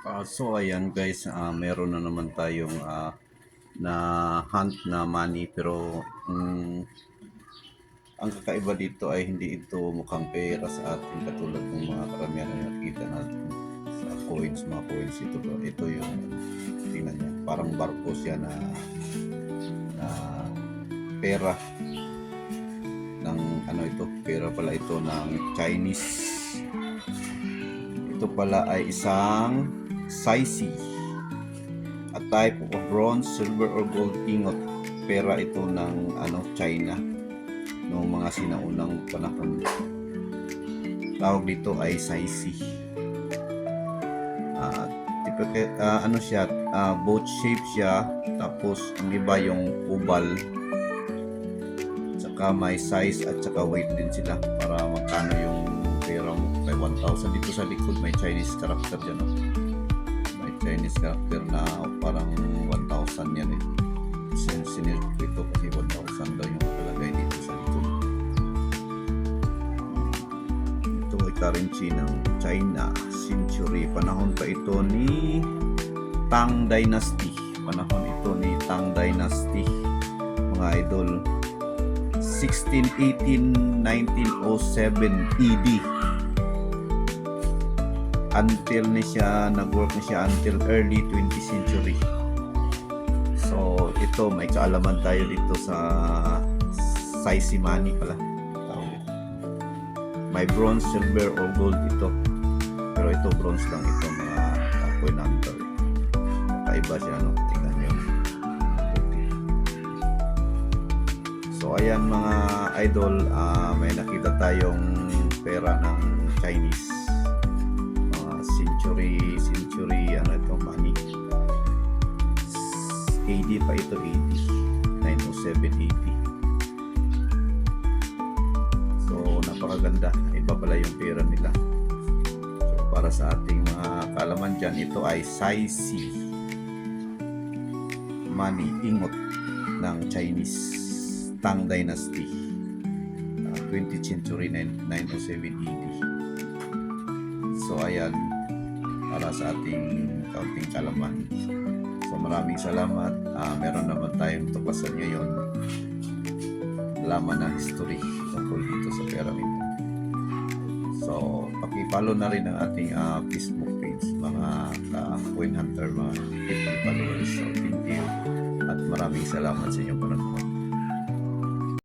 So ayan guys, meron na naman tayong na hunt na money pero ang kakaiba dito ay hindi ito mukhang pera sa atin katulad ng mga karamihan na nakita natin sa coins, mga coins ito yung tingnan niya, parang barko siya na pera ng ano ito, pera pala ito ng Chinese. Ito pala ay isang Saisi, a type of bronze, silver or gold ingot. Pera ito ng China noong mga sinaunang panahon. Tawag dito ay Saisi. Ano siya, boat shape siya, tapos ang iba yung oval, tsaka may size at tsaka weight din sila para magkano yung pera mo. May 1,000 dito sa likod, may Chinese character dyan, no? May Chinese character na parang 1,000 yan eh. Sinilk ito kasi 1,000 daw yung nakalagay dito sa likod. Ito ay currency ng China, century. Panahon pa ito ni Tang Dynasty. Panahon ito ni Tang Dynasty, mga idol. 1618, 1907 ED. Until nag-work na siya until early 20th century. So, ito, may kaalaman tayo dito sa Saisi money pala. May bronze, silver, or gold ito. Pero ito, bronze lang ito, mga coin hunter. Kakaiba siya, no? Tingnan nyo. So, ayan mga idol, may nakita tayong pera ng Chinese. Century, ano ito, money. AD pa ito, 907 AD. So, napakaganda. Iba pala yung pera nila. So, para sa ating mga kaalaman dyan, ito ay Saisi money, ingot ng Chinese Tang Dynasty, 20th century, 907 AD. So, ayan, para sa ating kaunting kalaman. So maraming salamat. Meron naman tayong tuklasan ngayon, laman ng history tungkol dito sa pera nito. So paki-follow na rin ang ating Facebook page, mga coin hunter, mga 50 followers. So thank you at maraming salamat sa inyong panonood.